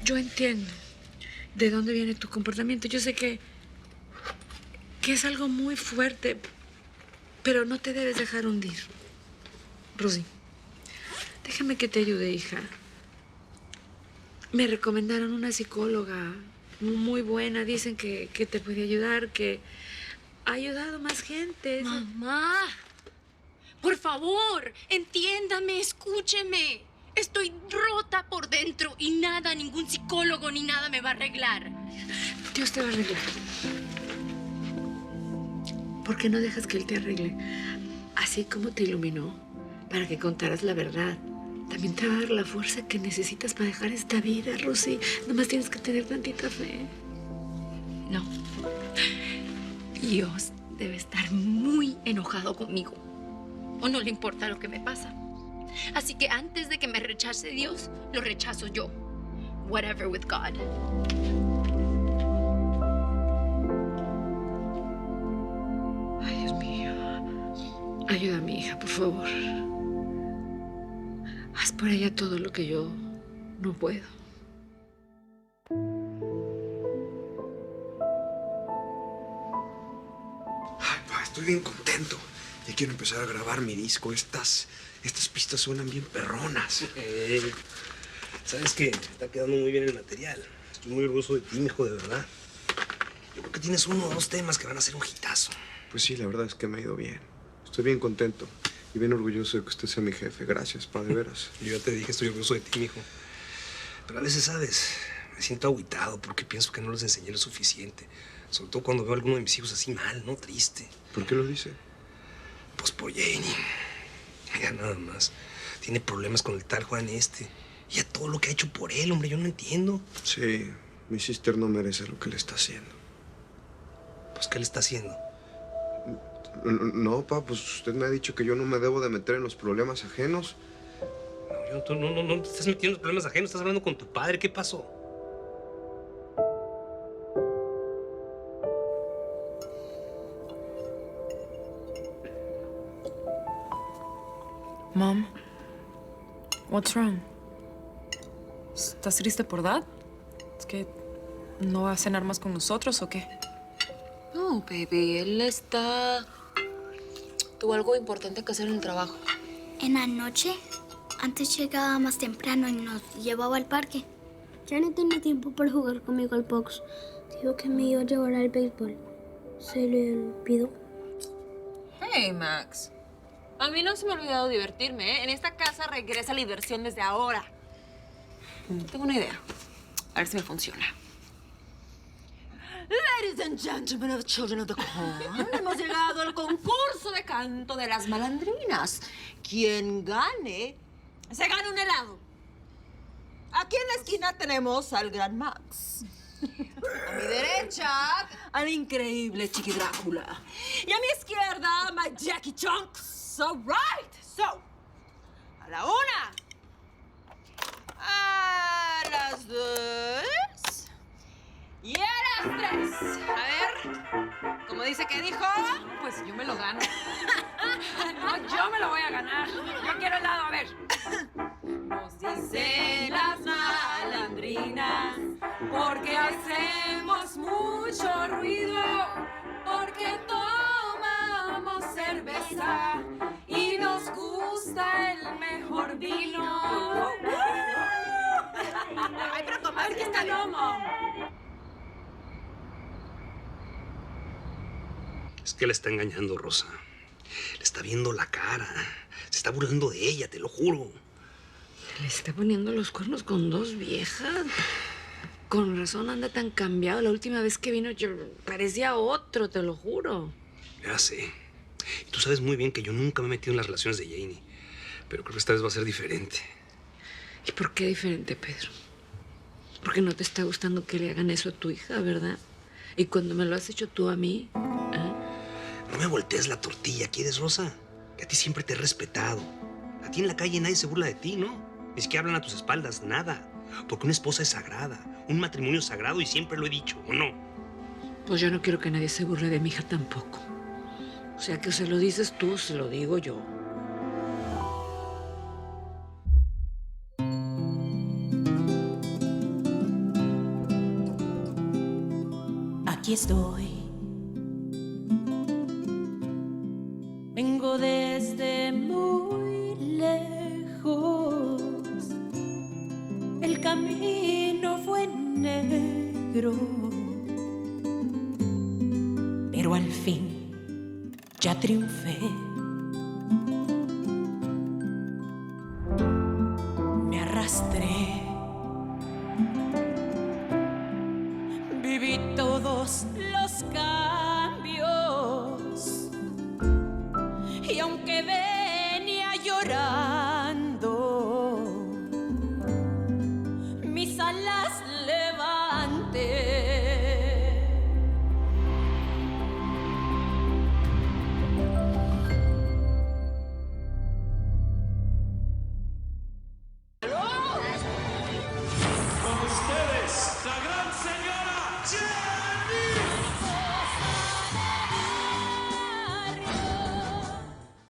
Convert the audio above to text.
yo entiendo de dónde viene tu comportamiento. Yo sé que es algo muy fuerte, pero no te debes dejar hundir. Rosy, déjame que te ayude, hija. Me recomendaron una psicóloga muy buena. Dicen que te puede ayudar, que ha ayudado a más gente. Mamá, por favor, entiéndame, escúcheme. Estoy rota por dentro y nada, ningún psicólogo ni nada me va a arreglar. Dios te va a arreglar. ¿Por qué no dejas que Él te arregle? Así como te iluminó para que contaras la verdad, también te va a dar la fuerza que necesitas para dejar esta vida, Rosy. Nomás tienes que tener tantita fe. No. Dios debe estar muy enojado conmigo. O no le importa lo que me pasa. Así que antes de que me rechace Dios, lo rechazo yo. Whatever with God. Ay, Dios mío. Ayuda a mi hija, por favor. Haz por ella todo lo que yo no puedo. Ay, pa, estoy bien contento. Ya quiero empezar a grabar mi disco. Estas pistas suenan bien perronas. ¿Sabes qué? Está quedando muy bien el material. Estoy muy orgulloso de ti, mijo, de verdad. Yo creo que tienes 1 o 2 temas que van a ser un hitazo. Pues sí, la verdad es que me ha ido bien. Estoy bien contento y bien orgulloso de que usted sea mi jefe. Gracias, pa, de veras. Yo ya te dije, estoy orgulloso de ti, mijo. Pero a veces, ¿sabes? Me siento agüitado porque pienso que no les enseñé lo suficiente. Sobre todo cuando veo a alguno de mis hijos así mal, ¿no? Triste. ¿Por qué lo dice? Pues por Janie. Ya nada más. Tiene problemas con el tal Juan este. Y a todo lo que ha hecho por él, hombre, yo no entiendo. Sí, mi sister no merece lo que le está haciendo. Pues, ¿qué le está haciendo? No, pa, pues usted me ha dicho que yo no me debo de meter en los problemas ajenos. No, tú no te estás metiendo en problemas ajenos, estás hablando con tu padre. ¿Qué pasó? Mom, what's wrong? ¿Estás triste por Dad? ¿Es que no va a cenar más con nosotros o qué? No, baby, tuvo algo importante que hacer en el trabajo. En la noche, antes llegaba más temprano y nos llevaba al parque. Ya no tenía tiempo para jugar conmigo al box. Dijo que me iba a llevar al béisbol. ¿Se le olvidó? Hey, Max. A mí no se me ha olvidado divertirme, ¿eh? En esta casa regresa la diversión desde ahora. Tengo una idea. A ver si me funciona. Ladies and gentlemen of children of the corn, hemos llegado al concurso de canto de las malandrinas. Quien gane, se gana un helado. Aquí en la esquina tenemos al gran Max. A mi derecha, al increíble Chiqui Drácula. Y a mi izquierda, my Jackie Chunks. So right. So, a la 1, a las 2 y a las 3. A ver, ¿cómo dice que dijo? Pues yo me lo gano. No, yo me lo voy a ganar. Yo quiero helado, a ver. Nos dicen las malandrinas porque hacemos mucho ruido, porque tomamos cerveza y nos gusta el mejor vino. Ay, pero comadre, ¿qué está lomo? Es que la está engañando, Rosa. Le está viendo la cara. Se está burlando de ella, te lo juro. Le está poniendo los cuernos con 2 viejas. Con razón anda tan cambiado. La última vez que vino yo parecía otro, te lo juro. Ya sé. Y tú sabes muy bien que yo nunca me he metido en las relaciones de Janie. Pero creo que esta vez va a ser diferente. ¿Y por qué diferente, Pedro? Porque no te está gustando que le hagan eso a tu hija, ¿verdad? Y cuando me lo has hecho tú a mí, ¿eh? No me voltees la tortilla, ¿quieres, Rosa? Que a ti siempre te he respetado. A ti en la calle nadie se burla de ti, ¿no? Ni siquiera hablan a tus espaldas, nada. Porque una esposa es sagrada, un matrimonio es sagrado y siempre lo he dicho, ¿o no? Pues yo no quiero que nadie se burle de mi hija tampoco. O sea, que se lo dices tú, se lo digo yo. aquí estoy. Vengo desde muy lejos. El camino fue negro, pero al fin ya triunfé. Me arrastré. Viví todos los cambios y aunque venía llorando, mis alas levanté